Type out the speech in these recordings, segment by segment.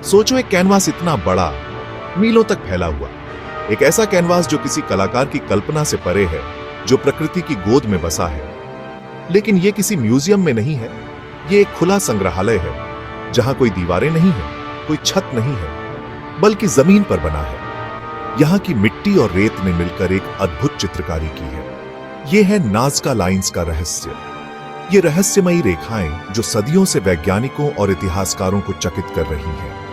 सोचो, एक कैनवास इतना बड़ा, मीलों तक फैला हुआ, एक ऐसा कैनवास जो किसी कलाकार की कल्पना से परे है, जो प्रकृति की गोद में बसा है। लेकिन यह किसी म्यूजियम में नहीं है, यह एक खुला संग्रहालय है, जहां कोई दीवारें नहीं है, कोई छत नहीं है, बल्कि जमीन पर बना है। यहां की मिट्टी और रेत ने मिलकर एक अद्भुत चित्रकारी की है। यह है नाज़का लाइंस का रहस्य। ये रहस्यमयी रेखाएं जो सदियों से वैज्ञानिकों और इतिहासकारों को चकित कर रही हैं।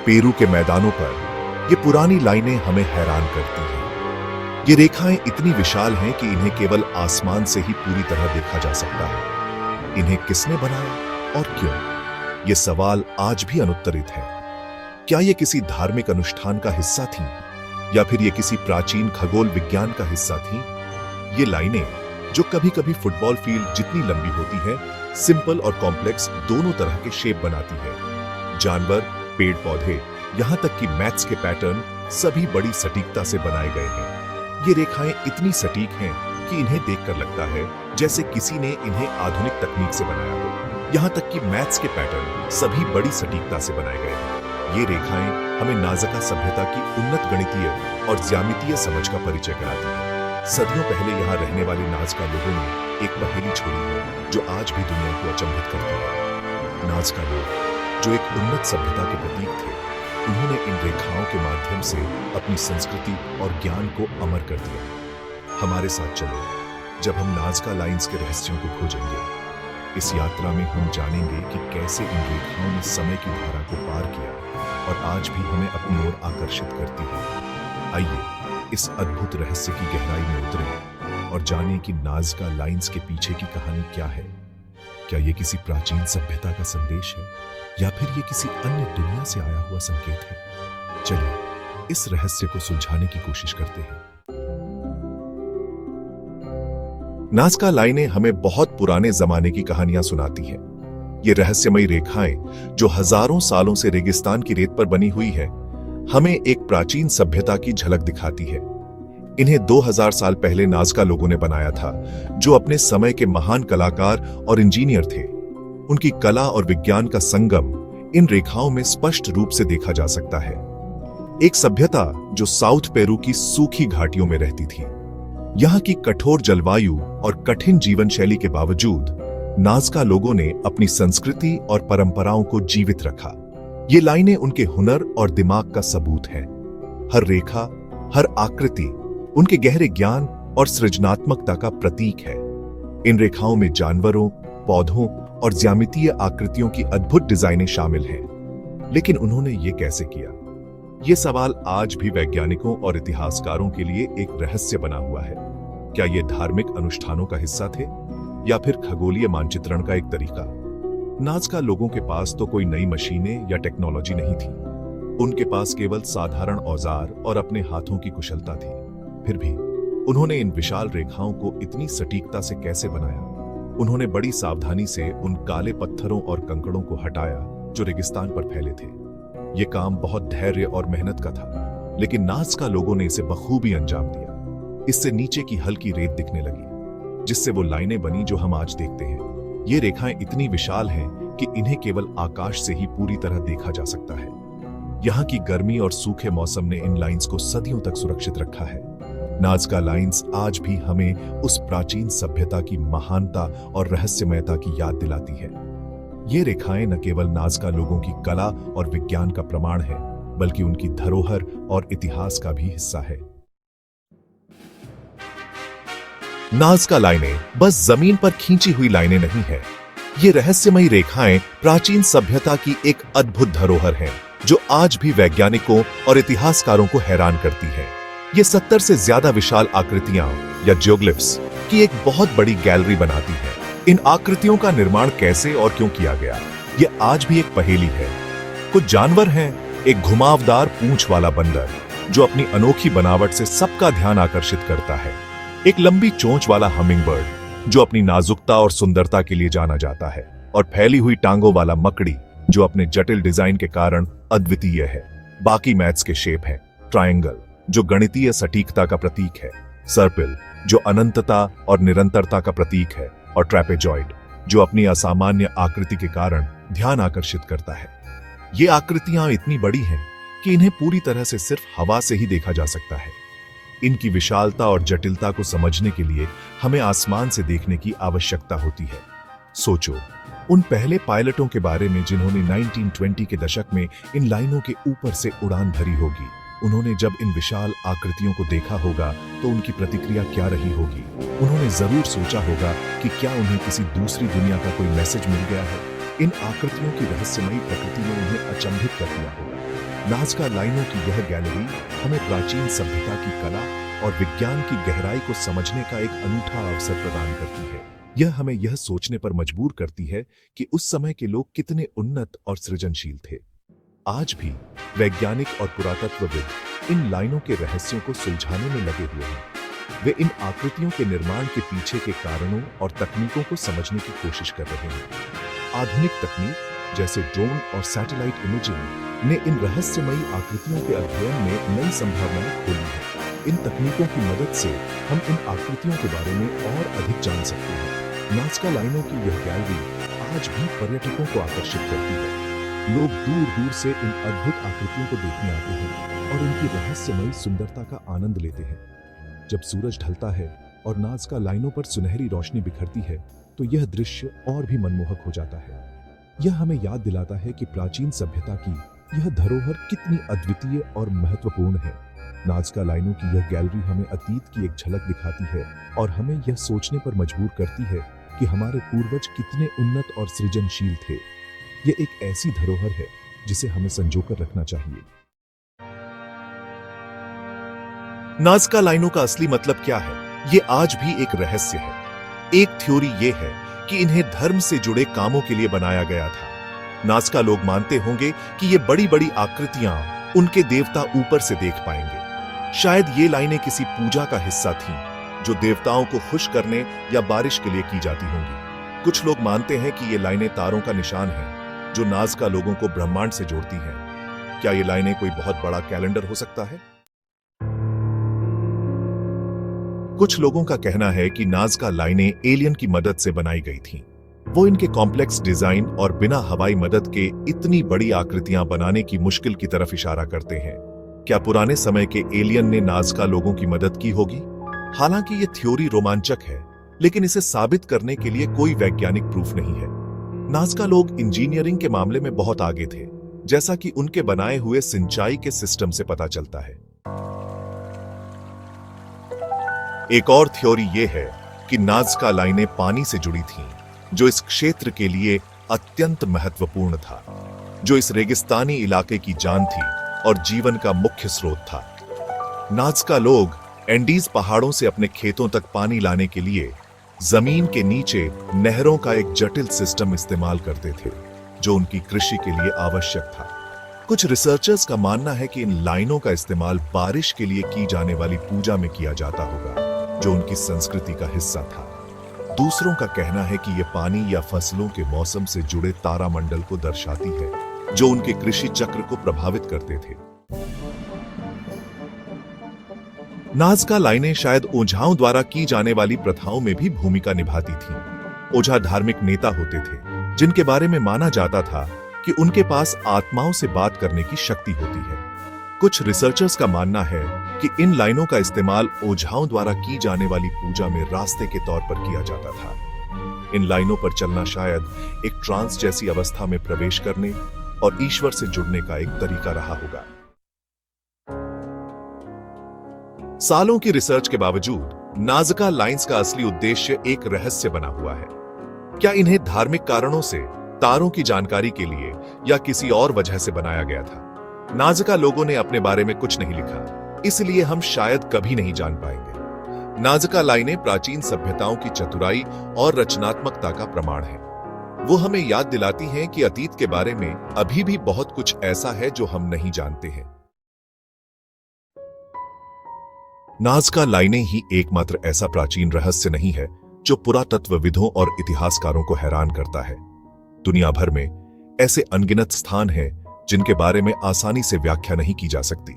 पेरू के मैदानों पर ये पुरानी लाइनें हमें हैरान करती हैं। ये रेखाएं इतनी विशाल हैं कि इन्हें केवल आसमान से ही पूरी तरह देखा जा सकता है। इन्हें किसने बनाया और क्यों? ये सवाल आज भी अनुत्तरित है। क्या ये किसी धार्मिक अनुष्ठान का हिस्सा थीं, या फिर ये किसी प्राचीन खगोल विज्ञान का हिस्सा थीं? ये लाइनें, जो कभी-कभी फुटबॉल फील्ड जितनी लंबी होती है, सिंपल और कॉम्प्लेक्स दोनों तरह के शेप बनाती है। जानवर, पेड़ पौधे, यहां तक कि मैथ्स के पैटर्न सभी बड़ी सटीकता से बनाए गए हैं। ये रेखाएं इतनी सटीक हैं कि इन्हें देखकर लगता है जैसे किसी ने इन्हें आधुनिक तकनीक से बनाया हो। यहां तक कि मैथ्स के पैटर्न सभी बड़ी सटीकता से बनाए गए हैं। ये रेखाएं हमें नाज़का सभ्यता की उन्नत गणितीय और ज्यामितीय समझ का परिचय कराती हैं। सदियों पहले यहाँ रहने वाले नाज़का लोगों ने एक पहेली छोड़ी है जो आज भी दुनिया को अचंभित करती है। नाज़का लोग, जो एक उन्नत सभ्यता के प्रतीक थे, उन्होंने इन रेखाओं के माध्यम से अपनी संस्कृति और ज्ञान को अमर कर दिया। हमारे साथ चलो, जब हम नाज़का लाइंस के रहस्यों को खोजेंगे। इस यात्रा में हम जानेंगे कि कैसे इन रेखाओं ने समय की धारा को पार किया और आज भी हमें अपनी ओर आकर्षित करती है। आइए इस अद्भुत रहस्य की गहराई में उतरें और जानें कि नाज़का लाइंस के पीछे की कहानी क्या है। क्या यह किसी प्राचीन सभ्यता का संदेश है, या फिर यह किसी अन्य दुनिया से आया हुआ संकेत है? चलिए इस रहस्य को सुलझाने की कोशिश करते हैं। नाज़का लाइनें हमें बहुत पुराने जमाने की कहानियां सुनाती हैं। ये रहस्यमयी रेखाएं, जो हजारों सालों से रेगिस्तान की रेत पर बनी हुई है, हमें एक प्राचीन सभ्यता की झलक दिखाती है। इन्हें 2000 साल पहले नाज़का लोगों ने बनाया था, जो अपने समय के महान कलाकार और इंजीनियर थे। उनकी कला और विज्ञान का संगम इन रेखाओं में स्पष्ट रूप से देखा जा सकता है। एक सभ्यता जो साउथ पेरू की सूखी घाटियों में रहती थी। यहाँ की कठोर जलवायु और कठिन जीवन शैली के बावजूद नाज़का लोगों ने अपनी संस्कृति और परंपराओं को जीवित रखा। ये लाइनें उनके हुनर और दिमाग का सबूत हैं। हर रेखा, हर आकृति उनके गहरे ज्ञान और सृजनात्मकता का प्रतीक है। इन रेखाओं में जानवरों, पौधों और ज्यामितीय आकृतियों की अद्भुत डिजाइनें शामिल हैं। लेकिन उन्होंने ये कैसे किया? ये सवाल आज भी वैज्ञानिकों और इतिहासकारों के लिए एक रहस्य बना हुआ है। क्या ये धार्मिक अनुष्ठानों का हिस्सा थे, या फिर खगोलीय मानचित्रण का एक तरीका? नाज़का लोगों के पास तो कोई नई मशीनें या टेक्नोलॉजी नहीं थी। उनके पास केवल साधारण औजार और अपने हाथों की कुशलता थी। फिर भी उन्होंने इन विशाल रेखाओं को इतनी सटीकता से कैसे बनाया? उन्होंने बड़ी सावधानी से उन काले पत्थरों और कंकड़ों को हटाया जो रेगिस्तान पर फैले थे। ये काम बहुत धैर्य और मेहनत का था, लेकिन नाज़का लोगों ने इसे बखूबी अंजाम दिया। इससे नीचे की हल्की रेत दिखने लगी, जिससे वो लाइनें बनी जो हम आज देखते हैं। ये रेखाएं इतनी विशाल हैं कि इन्हें केवल आकाश से ही पूरी तरह देखा जा सकता है। यहाँ की गर्मी और सूखे मौसम ने इन लाइंस को सदियों तक सुरक्षित रखा है। नाज़का लाइंस आज भी हमें उस प्राचीन सभ्यता की महानता और रहस्यमयता की याद दिलाती है। ये रेखाएं न केवल नाज़का लोगों की कला और विज्ञान का प्रमाण है, बल्कि उनकी धरोहर और इतिहास का भी हिस्सा है। नाज़का लाइनें बस जमीन पर खींची हुई लाइनें नहीं है। ये रहस्यमयी रेखाएं प्राचीन सभ्यता की एक अद्भुत धरोहर हैं, जो आज भी वैज्ञानिकों और इतिहासकारों को हैरान करती है। ये 70 से ज्यादा विशाल आकृतियां या जियोग्लिफ्स की एक बहुत बड़ी गैलरी बनाती है। इन आकृतियों का निर्माण कैसे और क्यों किया गया, ये आज भी एक पहेली है। कुछ जानवर हैं, एक घुमावदार पूंछ वाला बंदर जो अपनी अनोखी बनावट से सबका ध्यान आकर्षित करता है। एक लंबी चोंच वाला हमिंगबर्ड जो अपनी नाजुकता और सुंदरता के लिए जाना जाता है, और फैली हुई टांगों वाला मकड़ी जो अपने जटिल डिजाइन के कारण अद्वितीय है। बाकी मैथ्स के शेप हैं, ट्रायंगल जो गणितीय सटीकता का प्रतीक है, सर्पिल जो अनंतता और निरंतरता का प्रतीक है, और ट्रैपेजॉइड जो अपनी असामान्य आकृति के कारण ध्यान आकर्षित करता है। ये आकृतियां इतनी बड़ी हैं कि इन्हें पूरी तरह से सिर्फ हवा से ही देखा जा सकता है। इनकी विशालता और जटिलता को समझने के लिए हमें आसमान से देखने की आवश्यकता होती है। सोचो उन पहले पायलटों के बारे में जिन्होंने 1920 के दशक में इन लाइनों के ऊपर से उड़ान भरी होगी। उन्होंने जब इन विशाल आकृतियों को देखा होगा तो उनकी प्रतिक्रिया क्या रही होगी। उन्होंने जरूर सोचा होगा कि क्या उन्हें किसी दूसरी दुनिया का कोई मैसेज मिल गया है। इन आकृतियों की रहस्यमयी प्रकृति ने उन्हें अचंभित कर दिया होगा। नाज़का लाइनों की यह गैलरी हमें प्राचीन सभ्यता की कला और विज्ञान की गहराई को समझने का एक अनूठा अवसर प्रदान करती है। यह हमें यह सोचने पर मजबूर करती है कि उस समय के लोग कितने उन्नत और सृजनशील थे। आज भी वैज्ञानिक और पुरातत्वविद इन लाइनों के रहस्यों को सुलझाने में लगे हुए हैं। वे इन आकृतियों के निर्माण के पीछे के कारणों और तकनीकों को समझने की कोशिश कर रहे हैं। आधुनिक तकनीक जैसे ड्रोन और सैटेलाइट इमेजिंग ने इन रहस्यमयी आकृतियों के अध्ययन में नई संभावनाएं खोली हैं। इन तकनीकों की मदद से हम इन आकृतियों के बारे में और अधिक जान सकते हैं। नाज़का लाइनों की यह गैलरी आज भी पर्यटकों को आकर्षित करती है। लोग दूर दूर से इन अद्भुत आकृतियों को देखने आते हैं और उनकी रहस्यमयी सुंदरता का आनंद लेते हैं। जब सूरज ढलता है और नाज़का लाइनों पर सुनहरी रोशनी बिखरती है तो यह दृश्य और भी मनमोहक हो जाता है। यह हमें याद दिलाता है कि प्राचीन सभ्यता की यह धरोहर कितनी अद्वितीय और महत्वपूर्ण है। नाज़का लाइनों की यह गैलरी हमें अतीत की एक झलक दिखाती है और हमें यह सोचने पर मजबूर करती है कि हमारे पूर्वज कितने उन्नत और सृजनशील थे। यह एक ऐसी धरोहर है जिसे हमें संजोकर रखना चाहिए। नाज़का लाइनों का असली मतलब क्या है, ये आज भी एक रहस्य है। एक थ्योरी ये है कि इन्हें धर्म से जुड़े कामों के लिए बनाया गया था। नाज़का लोग मानते होंगे कि ये बड़ी बड़ी आकृतियां उनके देवता ऊपर से देख पाएंगे। शायद ये लाइनें किसी पूजा का हिस्सा थीं, जो देवताओं को खुश करने या बारिश के लिए की जाती होंगी। कुछ लोग मानते हैं कि ये लाइनें तारों का निशान है, जो नाज़का लोगों को ब्रह्मांड से जोड़ती हैं। क्या ये लाइनें कोई बहुत बड़ा कैलेंडर हो सकता है? कुछ लोगों का कहना है कि नाज़का लाइनें एलियन की मदद से बनाई गई थीं। वो इनके कॉम्प्लेक्स डिजाइन और बिना हवाई मदद के इतनी बड़ी आकृतियां बनाने की मुश्किल की तरफ इशारा करते हैं। क्या पुराने समय के एलियन ने नाज़का लोगों की मदद की होगी? हालांकि ये थ्योरी रोमांचक है, लेकिन इसे साबित करने के लिए कोई वैज्ञानिक प्रूफ नहीं है। नाज़का लोग इंजीनियरिंग के मामले में बहुत आगे थे, जैसा कि उनके बनाए हुए सिंचाई के सिस्टम से पता चलता है। एक और थ्योरी यह है कि नाज़का लाइनें पानी से जुड़ी थीं, जो इस क्षेत्र के लिए अत्यंत महत्वपूर्ण था, जो इस रेगिस्तानी इलाके की जान थी और जीवन का मुख्य स्रोत था। नाज़का लोग एंडीज पहाड़ों से अपने खेतों तक पानी लाने के लिए जमीन के नीचे नहरों का एक जटिल सिस्टम इस्तेमाल करते थे, जो उनकी कृषि के लिए आवश्यक था। कुछ रिसर्चर्स का मानना है कि इन लाइनों का इस्तेमाल बारिश के लिए की जाने वाली पूजा में किया जाता होगा, जो उनकी संस्कृति का हिस्सा था। दूसरों का कहना है कि यह पानी या फसलों के मौसम से जुड़े तारामंडल को दर्शाती है, जो उनके कृषि चक्र को प्रभावित करते थे। नाज़का लाइनें शायद ओझाओं द्वारा की जाने वाली प्रथाओं में भी भूमिका निभाती थीं। ओझा धार्मिक नेता होते थे, जिनके बारे में माना जाता था कि उनके पास आत्माओं से बात करने की शक्ति होती है। कुछ रिसर्चर्स का मानना है कि इन लाइनों का इस्तेमाल ओझाओं द्वारा की जाने वाली पूजा में रास्ते के तौर पर किया जाता था। इन लाइनों पर चलना शायद एक ट्रांस जैसी अवस्था में प्रवेश करने और ईश्वर से जुड़ने का एक तरीका रहा होगा। सालों की रिसर्च के बावजूद नाज़का लाइंस का असली उद्देश्य एक रहस्य बना हुआ है। क्या इन्हें धार्मिक कारणों से, तारों की जानकारी के लिए या किसी और वजह से बनाया गया था? नाज़का लोगों ने अपने बारे में कुछ नहीं लिखा, इसलिए हम शायद कभी नहीं जान पाएंगे। नाज़का लाइनें प्राचीन सभ्यताओं की चतुराई और रचनात्मकता का प्रमाण है। वो हमें याद दिलाती हैं कि अतीत के बारे में अभी भी बहुत कुछ ऐसा है जो हम नहीं जानते हैं। नाज़का लाइनें ही एकमात्र ऐसा प्राचीन रहस्य नहीं है जो पुरातत्वविदों और इतिहासकारों को हैरान करता है। दुनिया भर में ऐसे अनगिनत स्थान हैं जिनके बारे में आसानी से व्याख्या नहीं की जा सकती।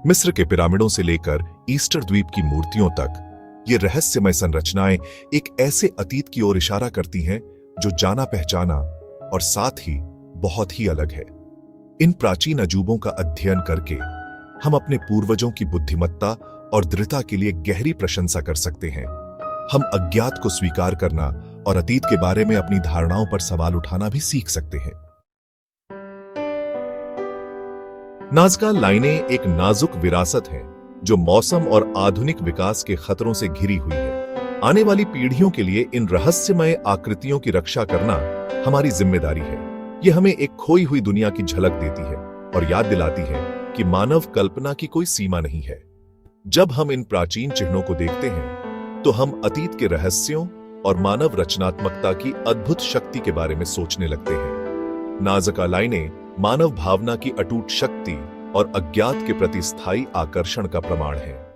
मिस्र के पिरामिडों से लेकर ईस्टर द्वीप की मूर्तियों तक ये रहस्यमय संरचनाएं एक ऐसे अतीत की ओर इशारा करती हैं जो जाना पहचाना और साथ ही बहुत ही अलग है। इन प्राचीन अजूबों का अध्ययन करके हम अपने पूर्वजों की बुद्धिमत्ता और दृढ़ता के लिए गहरी प्रशंसा कर सकते हैं। हम अज्ञात को स्वीकार करना और अतीत के बारे में अपनी धारणाओं पर सवाल उठाना भी सीख सकते हैं। नाज़का लाइनें एक नाजुक विरासत है जो मौसम और आधुनिक विकास के खतरों से घिरी हुई है। आने वाली पीढ़ियों के लिए इन रहस्यमय आकृतियों की रक्षा करना हमारी जिम्मेदारी है। यह हमें एक खोई हुई दुनिया की झलक देती है और याद दिलाती है कि मानव कल्पना की कोई सीमा नहीं है। जब हम इन प्राचीन चिन्हों को देखते हैं तो हम अतीत के रहस्यों और मानव रचनात्मकता की अद्भुत शक्ति के बारे में सोचने लगते हैं। नाज़का लाइनें मानव भावना की अटूट शक्ति और अज्ञात के प्रति स्थायी आकर्षण का प्रमाण है।